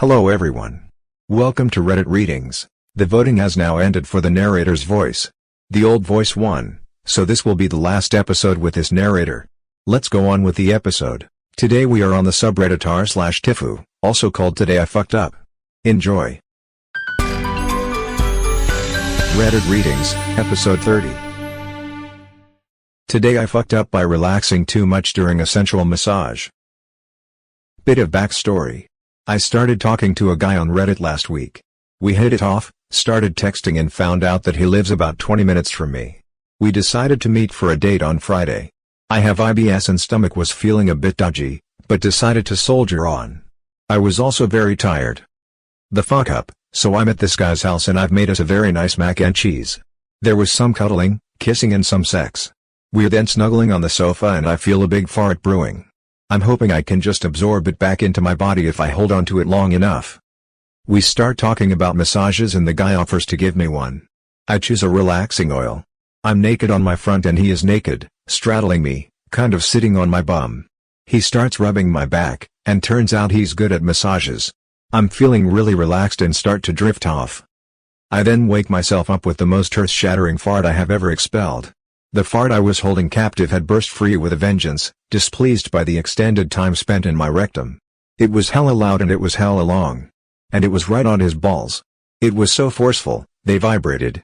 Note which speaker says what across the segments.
Speaker 1: Hello everyone. Welcome to Reddit Readings. The voting has now ended for the narrator's voice. The old voice won, so this will be the last episode with this narrator. Let's go on with the episode. Today we are on the subreddit r/TIFU, also called Today I Fucked Up. Enjoy. Reddit Readings, Episode 30. Today I fucked up by relaxing too much during a sensual massage. Bit of backstory. I started talking to a guy on Reddit last week. We hit it off, started texting and found out that he lives about 20 minutes from me. We decided to meet for a date on Friday. I have IBS and stomach was feeling a bit dodgy, but decided to soldier on. I was also very tired. The fuck up, so I'm at this guy's house and I've made us a very nice mac and cheese. There was some cuddling, kissing and some sex. We're then snuggling on the sofa and I feel a big fart brewing. I'm hoping I can just absorb it back into my body if I hold on to it long enough. We start talking about massages and the guy offers to give me one. I choose a relaxing oil. I'm naked on my front and he is naked, straddling me, kind of sitting on my bum. He starts rubbing my back, and turns out he's good at massages. I'm feeling really relaxed and start to drift off. I then wake myself up with the most earth-shattering fart I have ever expelled. The fart I was holding captive had burst free with a vengeance, displeased by the extended time spent in my rectum. It was hella loud and it was hella long. And it was right on his balls. It was so forceful, they vibrated.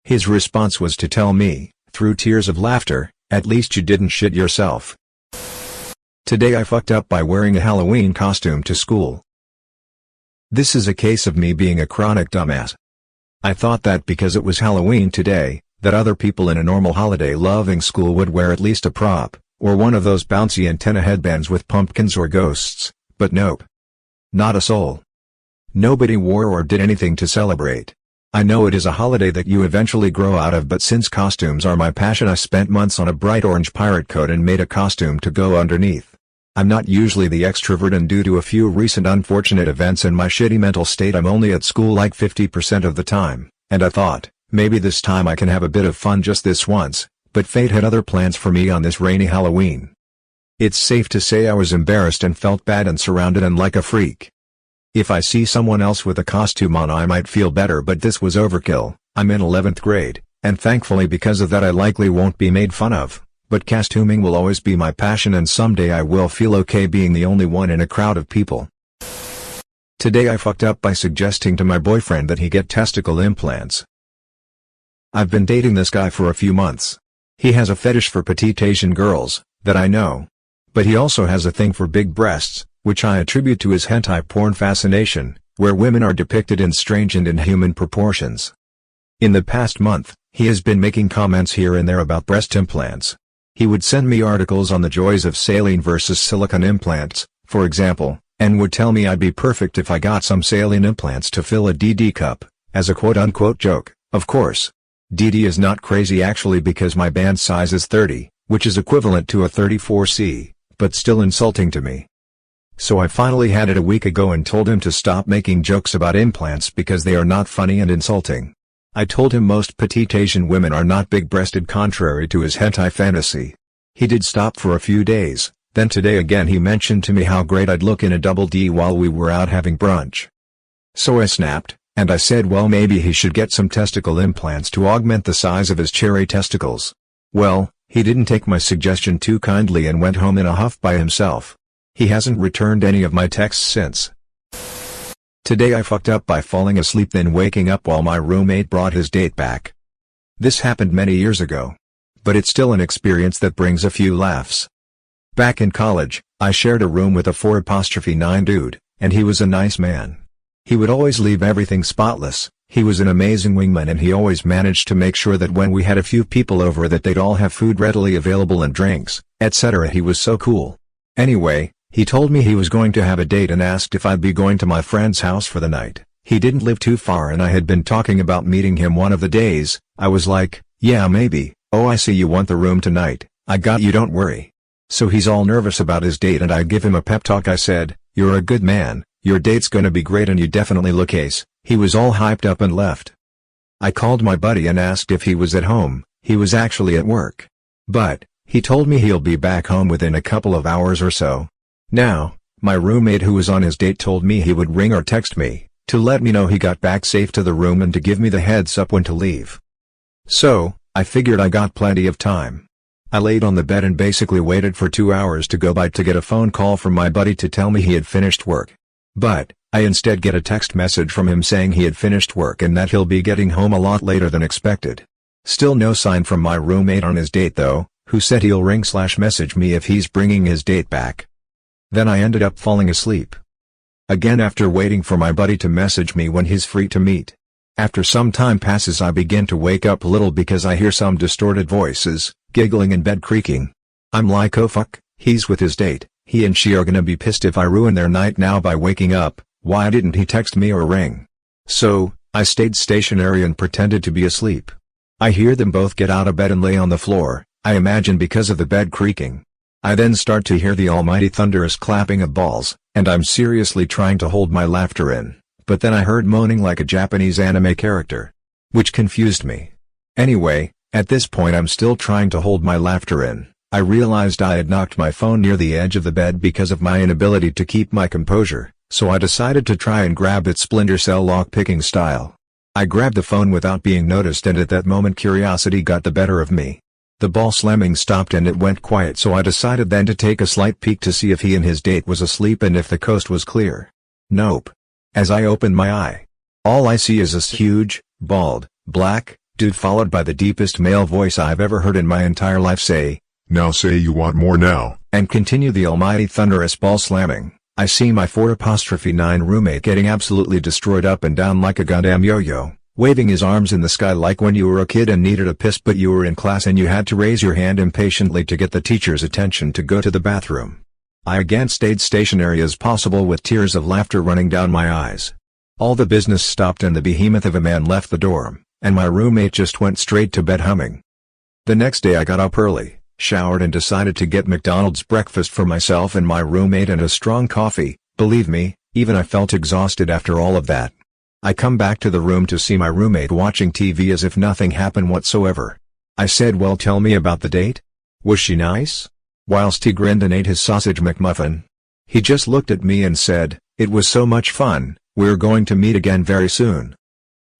Speaker 1: His response was to tell me, through tears of laughter, "At least you didn't shit yourself." Today I fucked up by wearing a Halloween costume to school. This is a case of me being a chronic dumbass. I thought that because it was Halloween today, that other people in a normal holiday-loving school would wear at least a prop, or one of those bouncy antenna headbands with pumpkins or ghosts, but nope. Not a soul. Nobody wore or did anything to celebrate. I know it is a holiday that you eventually grow out of, but since costumes are my passion, I spent months on a bright orange pirate coat and made a costume to go underneath. I'm not usually the extrovert, and due to a few recent unfortunate events and my shitty mental state, I'm only at school like 50% of the time, and I thought, maybe this time I can have a bit of fun just this once, but fate had other plans for me on this rainy Halloween. It's safe to say I was embarrassed and felt bad and surrounded and like a freak. If I see someone else with a costume on I might feel better, but this was overkill. I'm in 11th grade, and thankfully because of that I likely won't be made fun of, but costuming will always be my passion and someday I will feel okay being the only one in a crowd of people. Today I fucked up by suggesting to my boyfriend that he get testicle implants. I've been dating this guy for a few months. He has a fetish for petite Asian girls, that I know. But he also has a thing for big breasts, which I attribute to his hentai porn fascination, where women are depicted in strange and inhuman proportions. In the past month, he has been making comments here and there about breast implants. He would send me articles on the joys of saline versus silicone implants, for example, and would tell me I'd be perfect if I got some saline implants to fill a DD cup, as a quote-unquote joke, of course. DD is not crazy actually because my band size is 30, which is equivalent to a 34C, but still insulting to me. So I finally had it a week ago and told him to stop making jokes about implants because they are not funny and insulting. I told him most petite Asian women are not big-breasted, contrary to his hentai fantasy. He did stop for a few days, then today again he mentioned to me how great I'd look in a double D while we were out having brunch. So I snapped, and I said well maybe he should get some testicle implants to augment the size of his cherry testicles. Well, he didn't take my suggestion too kindly and went home in a huff by himself. He hasn't returned any of my texts since. Today I fucked up by falling asleep then waking up while my roommate brought his date back. This happened many years ago. But it's still an experience that brings a few laughs. Back in college, I shared a room with a 4'9" dude, and he was a nice man. He would always leave everything spotless. He was an amazing wingman and he always managed to make sure that when we had a few people over that they'd all have food readily available and drinks, etc. He was so cool. Anyway, he told me he was going to have a date and asked if I'd be going to my friend's house for the night. He didn't live too far and I had been talking about meeting him one of the days. I was like, yeah maybe. Oh, I see you want the room tonight. I got you, don't worry. So he's all nervous about his date and I give him a pep talk. I said, you're a good man. Your date's gonna be great and you definitely look ace. He was all hyped up and left. I called my buddy and asked if he was at home. He was actually at work. But, he told me he'll be back home within a couple of hours or so. Now, My roommate who was on his date told me he would ring or text me, to let me know he got back safe to the room and to give me the heads up when to leave. So, I figured I got plenty of time. I laid on the bed and basically waited for 2 hours to go by to get a phone call from my buddy to tell me he had finished work. But, I instead get a text message from him saying he had finished work and that he'll be getting home a lot later than expected. Still no sign from my roommate on his date though, who said he'll ring/message me if he's bringing his date back. Then I ended up falling asleep again after waiting for my buddy to message me when he's free to meet. After some time passes I begin to wake up a little because I hear some distorted voices, giggling and bed creaking. I'm like, oh fuck, he's with his date, he and she are gonna be pissed if I ruin their night now by waking up. Why didn't he text me or ring? So, I stayed stationary and pretended to be asleep. I hear them both get out of bed and lay on the floor, I imagine because of the bed creaking. I then start to hear the almighty thunderous clapping of balls, and I'm seriously trying to hold my laughter in, but then I heard moaning like a Japanese anime character, which confused me. Anyway, at this point I'm still trying to hold my laughter in. I realized I had knocked my phone near the edge of the bed because of my inability to keep my composure, so I decided to try and grab it Splinter Cell lock-picking style. I grabbed the phone without being noticed and at that moment curiosity got the better of me. The ball slamming stopped and it went quiet, so I decided then to take a slight peek to see if he and his date was asleep and if the coast was clear. Nope. As I opened my eye, all I see is this huge, bald, black dude followed by the deepest male voice I've ever heard in my entire life say,
Speaker 2: "Now say you want more now,"
Speaker 1: and continue the almighty thunderous ball slamming. I see my 4'9" roommate getting absolutely destroyed up and down like a goddamn yo-yo, waving his arms in the sky like when you were a kid and needed a piss but you were in class and you had to raise your hand impatiently to get the teacher's attention to go to the bathroom. I again stayed stationary as possible with tears of laughter running down my eyes. All the business stopped and the behemoth of a man left the dorm, and my roommate just went straight to bed humming. The next day I got up early, showered and decided to get McDonald's breakfast for myself and my roommate and a strong coffee. Believe me, even I felt exhausted after all of that. I come back to the room to see my roommate watching TV as if nothing happened whatsoever. I said, "Well, tell me about the date. Was she nice?" Whilst he grinned and ate his sausage McMuffin. He just looked at me and said, "It was so much fun, we're going to meet again very soon."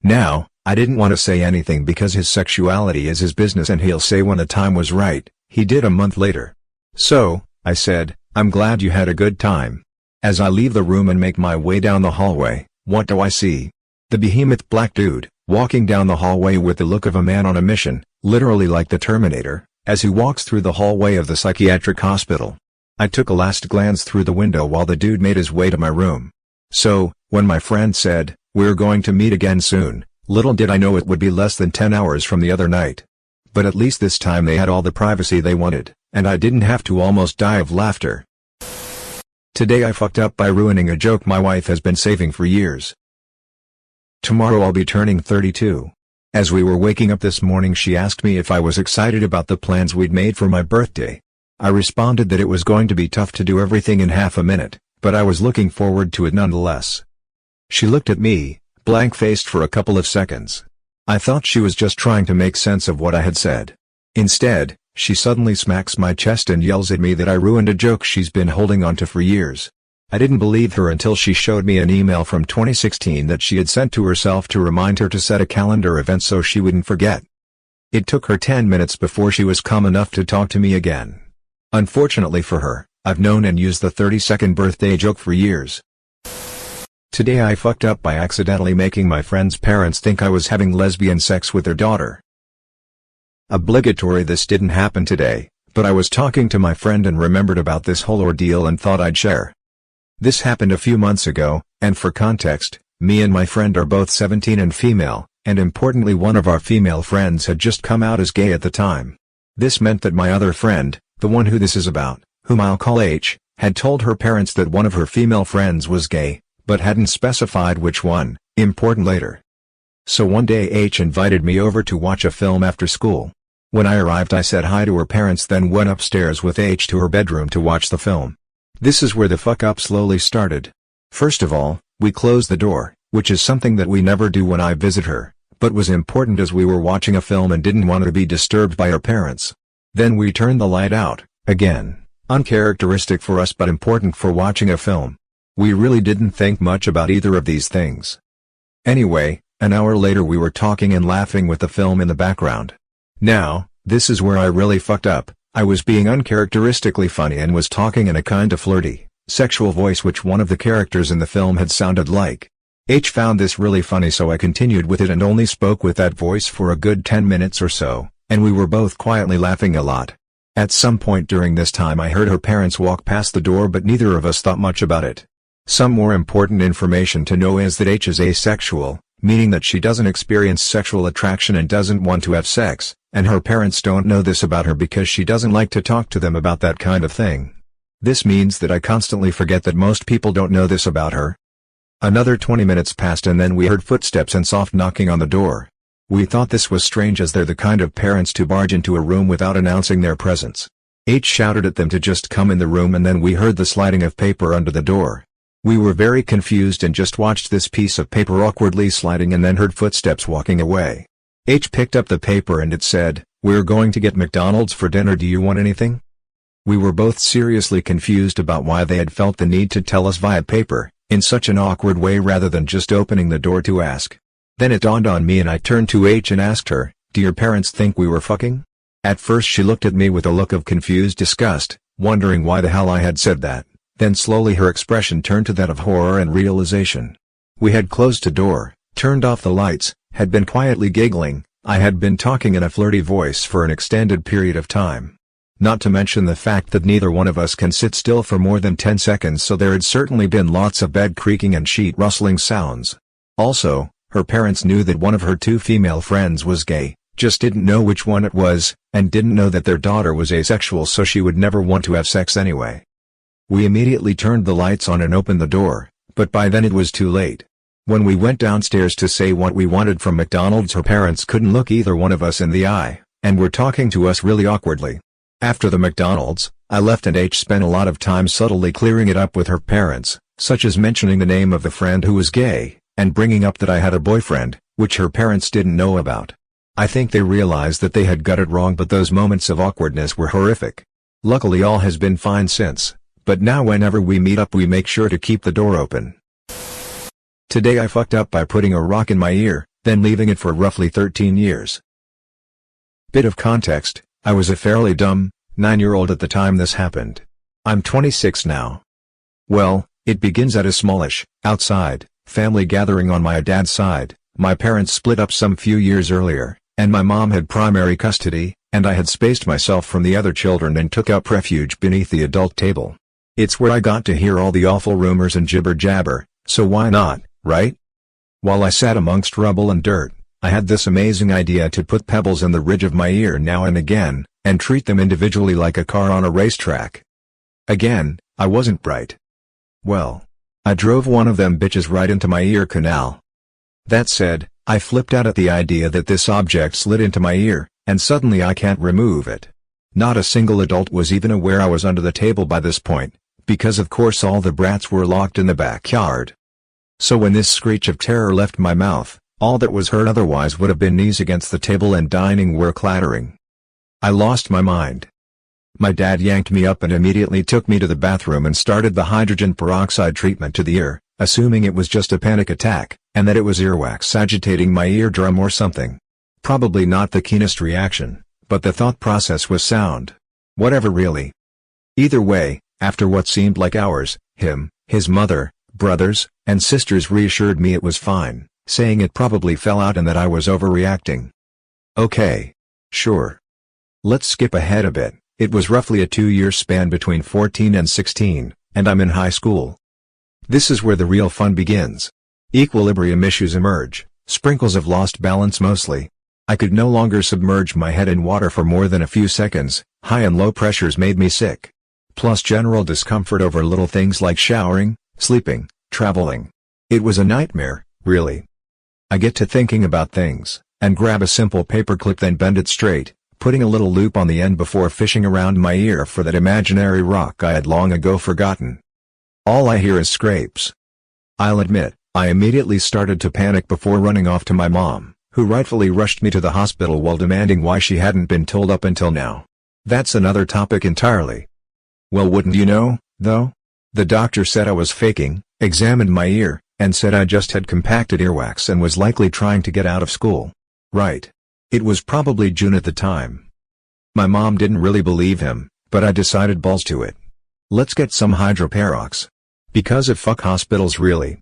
Speaker 1: Now, I didn't want to say anything because his sexuality is his business and he'll say when the time was right. He did a month later. So, I said, "I'm glad you had a good time." As I leave the room and make my way down the hallway, what do I see? The behemoth black dude, walking down the hallway with the look of a man on a mission, literally like the Terminator, as he walks through the hallway of the psychiatric hospital. I took a last glance through the window while the dude made his way to my room. So, when my friend said, "We're going to meet again soon," little did I know it would be less than 10 hours from the other night. But at least this time they had all the privacy they wanted, and I didn't have to almost die of laughter. Today I fucked up by ruining a joke my wife has been saving for years. Tomorrow I'll be turning 32. As we were waking up this morning she asked me if I was excited about the plans we'd made for my birthday. I responded that it was going to be tough to do everything in half a minute, but I was looking forward to it nonetheless. She looked at me, blank-faced for a couple of seconds. I thought she was just trying to make sense of what I had said. Instead, she suddenly smacks my chest and yells at me that I ruined a joke she's been holding onto for years. I didn't believe her until she showed me an email from 2016 that she had sent to herself to remind her to set a calendar event so she wouldn't forget. It took her 10 minutes before she was calm enough to talk to me again. Unfortunately for her, I've known and used the 32nd birthday joke for years. Today I fucked up by accidentally making my friend's parents think I was having lesbian sex with their daughter. Obligatory, this didn't happen today, but I was talking to my friend and remembered about this whole ordeal and thought I'd share. This happened a few months ago, and for context, me and my friend are both 17 and female, and importantly one of our female friends had just come out as gay at the time. This meant that my other friend, the one who this is about, whom I'll call H, had told her parents that one of her female friends was gay, but hadn't specified which one. Important later. So one day H invited me over to watch a film after school. When I arrived I said hi to her parents, then went upstairs with H to her bedroom to watch the film. This is where the fuck up slowly started. First of all, we closed the door, which is something that we never do when I visit her, but was important as we were watching a film and didn't want to be disturbed by her parents. Then we turned the light out, again, Uncharacteristic for us but important for watching a film. We really didn't think much about either of these things. Anyway, an hour later we were talking and laughing with the film in the background. Now, this is where I really fucked up. I was being uncharacteristically funny and was talking in a kinda flirty, sexual voice which one of the characters in the film had sounded like. H found this really funny, so I continued with it and only spoke with that voice for a good 10 minutes or so, and we were both quietly laughing a lot. At some point during this time I heard her parents walk past the door, but neither of us thought much about it. Some more important information to know is that H is asexual, meaning that she doesn't experience sexual attraction and doesn't want to have sex, and her parents don't know this about her because she doesn't like to talk to them about that kind of thing. This means that I constantly forget that most people don't know this about her. Another 20 minutes passed and then we heard footsteps and soft knocking on the door. We thought this was strange as they're the kind of parents to barge into a room without announcing their presence. H shouted at them to just come in the room and then we heard the sliding of paper under the door. We were very confused and just watched this piece of paper awkwardly sliding and then heard footsteps walking away. H picked up the paper and it said, "We're going to get McDonald's for dinner, do you want anything?" We were both seriously confused about why they had felt the need to tell us via paper, in such an awkward way rather than just opening the door to ask. Then it dawned on me and I turned to H and asked her, "Do your parents think we were fucking?" At first she looked at me with a look of confused disgust, wondering why the hell I had said that, then slowly her expression turned to that of horror and realization. We had closed the door, turned off the lights, had been quietly giggling, I had been talking in a flirty voice for an extended period of time. Not to mention the fact that neither one of us can sit still for more than 10 seconds, so there had certainly been lots of bed creaking and sheet rustling sounds. Also, her parents knew that one of her two female friends was gay, just didn't know which one it was, and didn't know that their daughter was asexual, so she would never want to have sex anyway. We immediately turned the lights on and opened the door, but by then it was too late. When we went downstairs to say what we wanted from McDonald's, her parents couldn't look either one of us in the eye, and were talking to us really awkwardly. After the McDonald's, I left and H spent a lot of time subtly clearing it up with her parents, such as mentioning the name of the friend who was gay, and bringing up that I had a boyfriend, which her parents didn't know about. I think they realized that they had got it wrong, but those moments of awkwardness were horrific. Luckily all has been fine since, but now whenever we meet up we make sure to keep the door open. Today I fucked up by putting a rock in my ear, then leaving it for roughly 13 years. Bit of context, I was a fairly dumb, 9-year-old at the time this happened. I'm 26 now. Well, it begins at a smallish, outside, family gathering on my dad's side. My parents split up some few years earlier, and my mom had primary custody, and I had spaced myself from the other children and took up refuge beneath the adult table. It's where I got to hear all the awful rumors and jibber-jabber, so why not, right? While I sat amongst rubble and dirt, I had this amazing idea to put pebbles in the ridge of my ear now and again, and treat them individually like a car on a racetrack. Again, I wasn't bright. Well, I drove one of them bitches right into my ear canal. That said, I flipped out at the idea that this object slid into my ear, and suddenly I can't remove it. Not a single adult was even aware I was under the table by this point, because of course all the brats were locked in the backyard. So when this screech of terror left my mouth, all that was heard otherwise would have been knees against the table and dining were clattering. I lost my mind. My dad yanked me up and immediately took me to the bathroom and started the hydrogen peroxide treatment to the ear, assuming it was just a panic attack, and that it was earwax agitating my eardrum or something. Probably not the keenest reaction, but the thought process was sound. Whatever really. Either way, after what seemed like hours, him, his mother, brothers, and sisters reassured me it was fine, saying it probably fell out and that I was overreacting. Okay. Sure. Let's skip ahead a bit. It was roughly a 2-year span between 14 and 16, and I'm in high school. This is where the real fun begins. Equilibrium issues emerge, sprinkles of lost balance mostly. I could no longer submerge my head in water for more than a few seconds, high and low pressures made me sick. Plus general discomfort over little things like showering, sleeping, traveling. It was a nightmare, really. I get to thinking about things, and grab a simple paperclip then bend it straight, putting a little loop on the end before fishing around my ear for that imaginary rock I had long ago forgotten. All I hear is scrapes. I'll admit, I immediately started to panic before running off to my mom, who rightfully rushed me to the hospital while demanding why she hadn't been told up until now. That's another topic entirely. Well, wouldn't you know, though? The doctor said I was faking, examined my ear, and said I just had compacted earwax and was likely trying to get out of school. Right. It was probably June at the time. My mom didn't really believe him, but I decided balls to it. Let's get some hydroperox. Because of fuck hospitals really.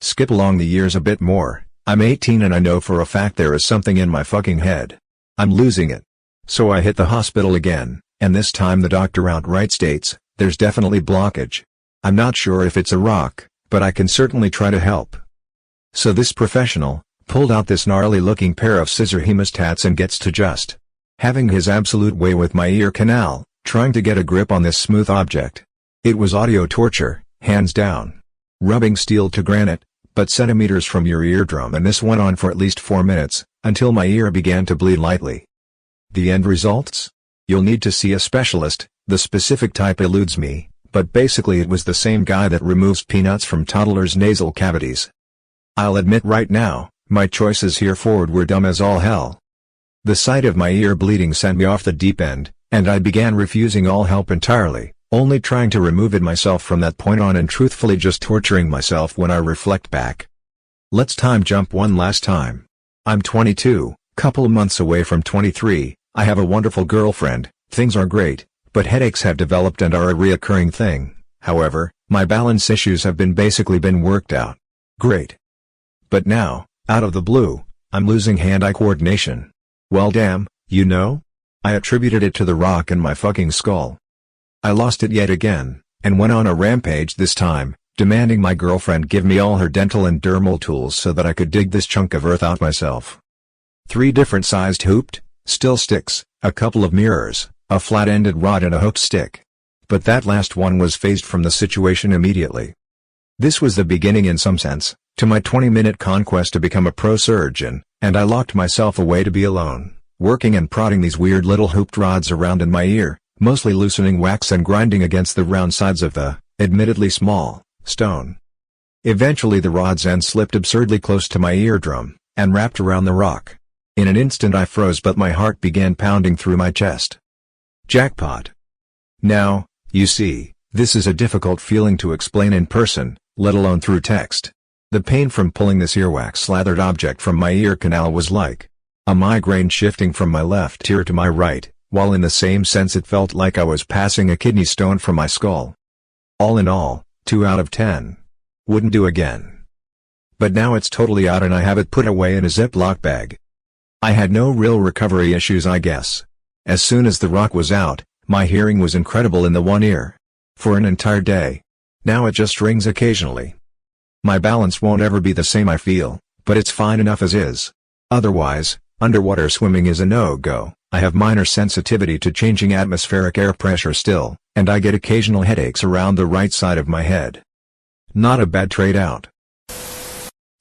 Speaker 1: Skip along the years a bit more. I'm 18 and I know for a fact there is something in my fucking head. I'm losing it. So I hit the hospital again, and this time the doctor outright states, there's definitely blockage. I'm not sure if it's a rock, but I can certainly try to help. So this professional pulled out this gnarly looking pair of scissor hemostats and gets to just having his absolute way with my ear canal, trying to get a grip on this smooth object. It was audio torture, hands down. Rubbing steel to granite, but centimeters from your eardrum, and this went on for at least 4 minutes, until my ear began to bleed lightly. The end results? You'll need to see a specialist, the specific type eludes me, but basically it was the same guy that removes peanuts from toddlers' nasal cavities. I'll admit right now, my choices here forward were dumb as all hell. The sight of my ear bleeding sent me off the deep end, and I began refusing all help entirely, only trying to remove it myself from that point on and truthfully just torturing myself when I reflect back. Let's time jump one last time. I'm 22, couple months away from 23, I have a wonderful girlfriend, things are great, but headaches have developed and are a reoccurring thing. However, my balance issues have basically been worked out. Great. But now, out of the blue, I'm losing hand-eye coordination. Well damn, you know? I attributed it to the rock in my fucking skull. I lost it yet again, and went on a rampage this time, demanding my girlfriend give me all her dental and dermal tools so that I could dig this chunk of earth out myself. 3 different sized hooped, still sticks, a couple of mirrors, a flat-ended rod and a hooked stick. But that last one was phased from the situation immediately. This was the beginning in some sense, to my 20-minute conquest to become a pro surgeon, and I locked myself away to be alone, working and prodding these weird little hooped rods around in my ear, mostly loosening wax and grinding against the round sides of the, admittedly small, stone. Eventually the rod's end slipped absurdly close to my eardrum, and wrapped around the rock. In an instant I froze, but my heart began pounding through my chest. Jackpot. Now, you see, this is a difficult feeling to explain in person, let alone through text. The pain from pulling this earwax-slathered object from my ear canal was like a migraine shifting from my left ear to my right, while in the same sense it felt like I was passing a kidney stone from my skull. All in all, 2 out of 10. Wouldn't do again. But now it's totally out and I have it put away in a Ziploc bag. I had no real recovery issues, I guess. As soon as the rock was out, my hearing was incredible in the one ear. For an entire day. Now it just rings occasionally. My balance won't ever be the same, I feel, but it's fine enough as is. Otherwise, underwater swimming is a no-go. I have minor sensitivity to changing atmospheric air pressure still, and I get occasional headaches around the right side of my head. Not a bad trade-out.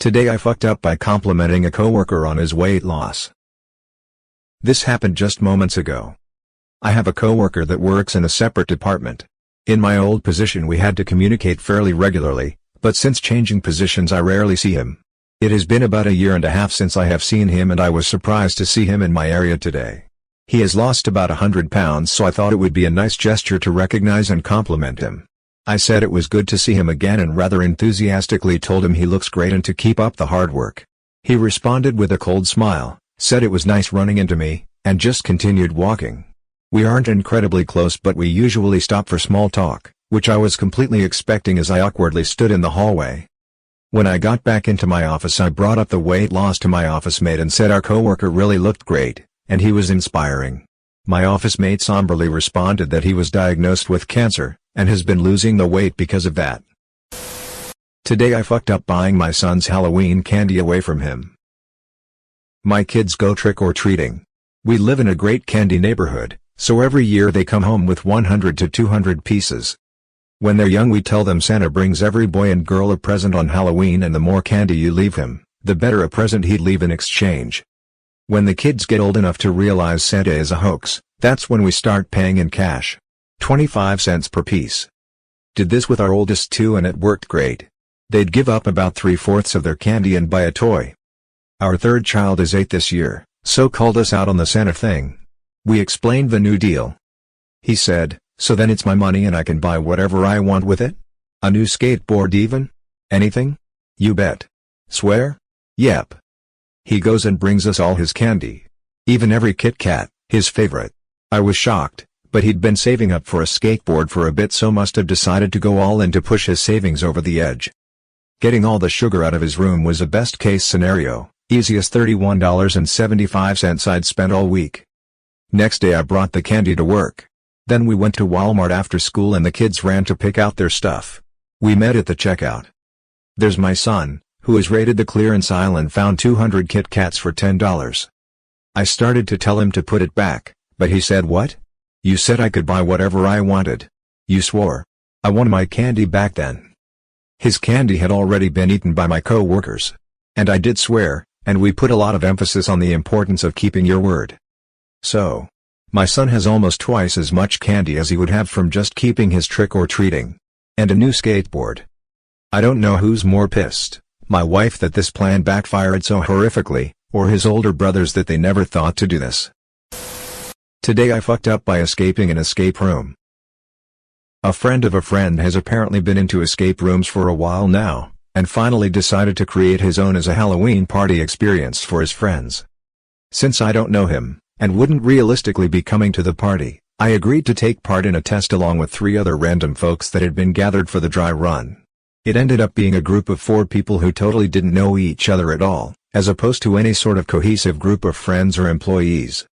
Speaker 1: Today I fucked up by complimenting a coworker on his weight loss. This happened just moments ago. I have a coworker that works in a separate department. In my old position we had to communicate fairly regularly, but since changing positions I rarely see him. It has been about 1.5 years since I have seen him, and I was surprised to see him in my area today. He has lost about 100 pounds, so I thought it would be a nice gesture to recognize and compliment him. I said it was good to see him again and rather enthusiastically told him he looks great and to keep up the hard work. He responded with a cold smile, said it was nice running into me, and just continued walking. We aren't incredibly close, but we usually stop for small talk, which I was completely expecting as I awkwardly stood in the hallway. When I got back into my office I brought up the weight loss to my office mate and said our coworker really looked great, and he was inspiring. My office mate somberly responded that he was diagnosed with cancer, and has been losing the weight because of that. Today I fucked up buying my son's Halloween candy away from him. My kids go trick-or-treating. We live in a great candy neighborhood, so every year they come home with 100 to 200 pieces. When they're young we tell them Santa brings every boy and girl a present on Halloween, and the more candy you leave him, the better a present he'd leave in exchange. When the kids get old enough to realize Santa is a hoax, that's when we start paying in cash. 25 cents per piece. Did this with our oldest too, and it worked great. They'd give up about 3/4 of their candy and buy a toy. Our third child is 8 this year, so called us out on the Santa thing. We explained the new deal. He said, So then it's my money and I can buy whatever I want with it? A new skateboard even? Anything? You bet. Swear? Yep. He goes and brings us all his candy. Even every Kit Kat, his favorite. I was shocked, but he'd been saving up for a skateboard for a bit, so must have decided to go all in to push his savings over the edge. Getting all the sugar out of his room was a best case scenario, easiest $31.75 I'd spent all week. Next day I brought the candy to work. Then we went to Walmart after school and the kids ran to pick out their stuff. We met at the checkout. There's my son, who has raided the clearance aisle and found 200 Kit Kats for $10. I started to tell him to put it back, but he said, "What? You said I could buy whatever I wanted. You swore." I wanted my candy back then. His candy had already been eaten by my co-workers. And I did swear, and we put a lot of emphasis on the importance of keeping your word. So, my son has almost twice as much candy as he would have from just keeping his trick-or-treating. And a new skateboard. I don't know who's more pissed, my wife that this plan backfired so horrifically, or his older brothers that they never thought to do this. Today I fucked up by escaping an escape room. A friend of a friend has apparently been into escape rooms for a while now, and finally decided to create his own as a Halloween party experience for his friends. Since I don't know him, and wouldn't realistically be coming to the party, I agreed to take part in a test along with 3 other random folks that had been gathered for the dry run. It ended up being a group of 4 people who totally didn't know each other at all, as opposed to any sort of cohesive group of friends or employees.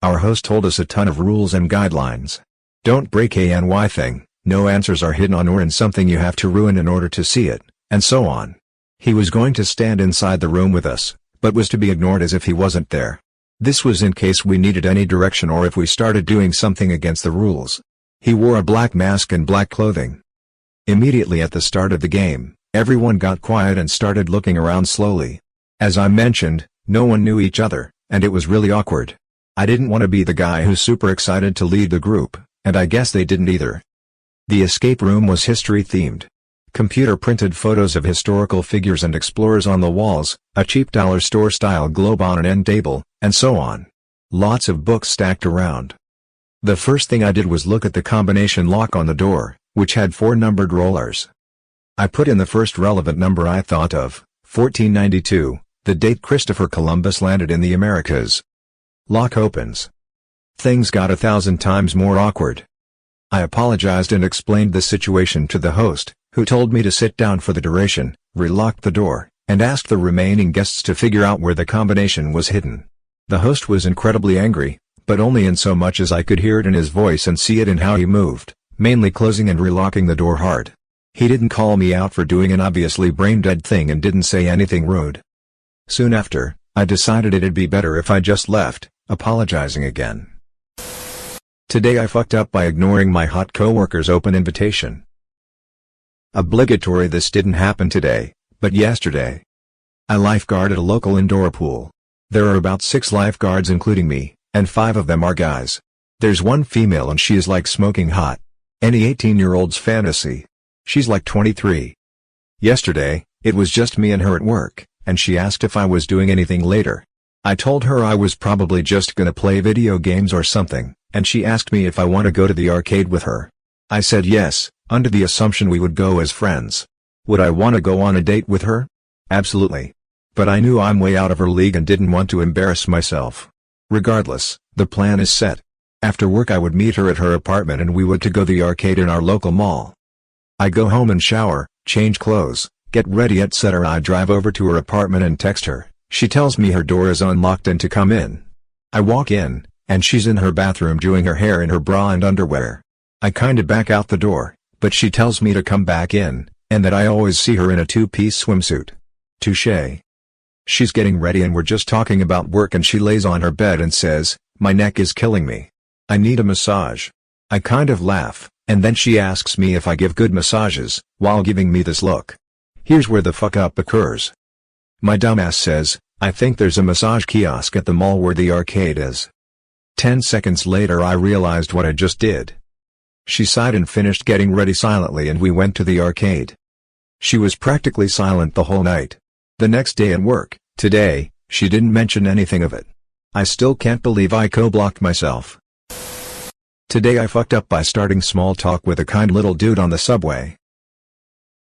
Speaker 1: Our host told us a ton of rules and guidelines. Don't break anything, no answers are hidden on or in something you have to ruin in order to see it, and so on. He was going to stand inside the room with us, but was to be ignored as if he wasn't there. This was in case we needed any direction or if we started doing something against the rules. He wore a black mask and black clothing. Immediately at the start of the game, everyone got quiet and started looking around slowly. As I mentioned, no one knew each other, and it was really awkward. I didn't want to be the guy who's super excited to lead the group, and I guess they didn't either. The escape room was history-themed. Computer-printed photos of historical figures and explorers on the walls, a cheap dollar store-style globe on an end table, and so on. Lots of books stacked around. The first thing I did was look at the combination lock on the door, which had 4 numbered rollers. I put in the first relevant number I thought of, 1492, the date Christopher Columbus landed in the Americas. Lock opens. Things got 1,000 times more awkward. I apologized and explained the situation to the host, who told me to sit down for the duration, relocked the door, and asked the remaining guests to figure out where the combination was hidden. The host was incredibly angry, but only in so much as I could hear it in his voice and see it in how he moved, mainly closing and relocking the door hard. He didn't call me out for doing an obviously brain-dead thing and didn't say anything rude. Soon after, I decided it'd be better if I just left, apologizing again. Today I fucked up by ignoring my hot coworker's open invitation. Obligatory, this didn't happen today, but yesterday. I lifeguard at a local indoor pool. There are about 6 lifeguards including me, and 5 of them are guys. There's one female and she is like smoking hot. Any 18-year-old's fantasy. She's like 23. Yesterday, it was just me and her at work, and she asked if I was doing anything later. I told her I was probably just gonna play video games or something, and she asked me if I want to go to the arcade with her. I said yes, under the assumption we would go as friends. Would I want to go on a date with her? Absolutely. But I knew I'm way out of her league and didn't want to embarrass myself. Regardless, the plan is set. After work I would meet her at her apartment and we would to go to the arcade in our local mall. I go home and shower, change clothes, get ready etc. I drive over to her apartment and text her. She tells me her door is unlocked and to come in. I walk in, and she's in her bathroom doing her hair in her bra and underwear. I kinda back out the door, but she tells me to come back in, and that I always see her in a 2-piece swimsuit. Touché. She's getting ready and we're just talking about work and she lays on her bed and says, "My neck is killing me. I need a massage." I kind of laugh, and then she asks me if I give good massages, while giving me this look. Here's where the fuck up occurs. My dumbass says, "I think there's a massage kiosk at the mall where the arcade is." 10 seconds later I realized what I just did. She sighed and finished getting ready silently and we went to the arcade. She was practically silent the whole night. The next day at work, today, she didn't mention anything of it. I still can't believe I co-blocked myself. Today I fucked up by starting small talk with a kind little dude on the subway.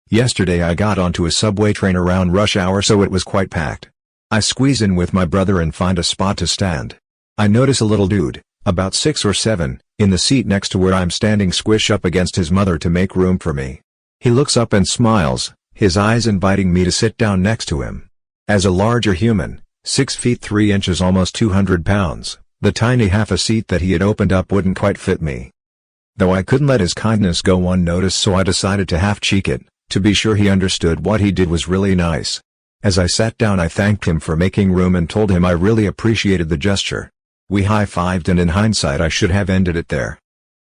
Speaker 1: Yesterday I got onto a subway train around rush hour, so it was quite packed. I squeeze in with my brother and find a spot to stand. I notice a little dude, about 6 or 7, in the seat next to where I'm standing, squish up against his mother to make room for me. He looks up and smiles, his eyes inviting me to sit down next to him. As a larger human, 6 feet 3 inches, almost 200 pounds, the tiny half a seat that he had opened up wouldn't quite fit me. Though I couldn't let his kindness go unnoticed, so I decided to half-cheek it, to be sure he understood what he did was really nice. As I sat down I thanked him for making room and told him I really appreciated the gesture. We high-fived, and in hindsight I should have ended it there.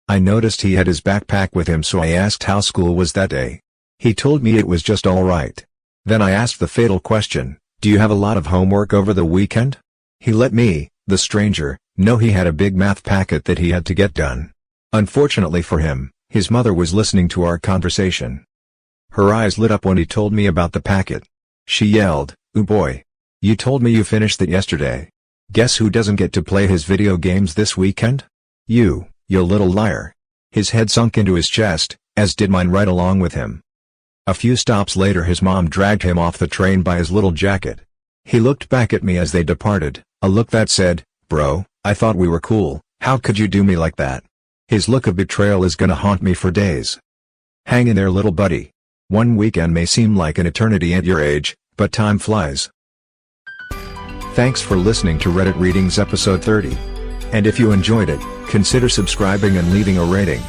Speaker 1: I noticed he had his backpack with him, so I asked how school was that day. He told me it was just alright. Then I asked the fatal question, "Do you have a lot of homework over the weekend?" He let me, the stranger, know he had a big math packet that he had to get done. Unfortunately for him, his mother was listening to our conversation. Her eyes lit up when he told me about the packet. She yelled, "Ooh boy! You told me you finished that yesterday. Guess who doesn't get to play his video games this weekend? You little liar." His head sunk into his chest, as did mine right along with him. A few stops later his mom dragged him off the train by his little jacket. He looked back at me as they departed, a look that said, "Bro, I thought we were cool, how could you do me like that?" His look of betrayal is gonna haunt me for days. Hang in there, little buddy. One weekend may seem like an eternity at your age, but time flies. Thanks for listening to Reddit Readings episode 30. And if you enjoyed it, consider subscribing and leaving a rating.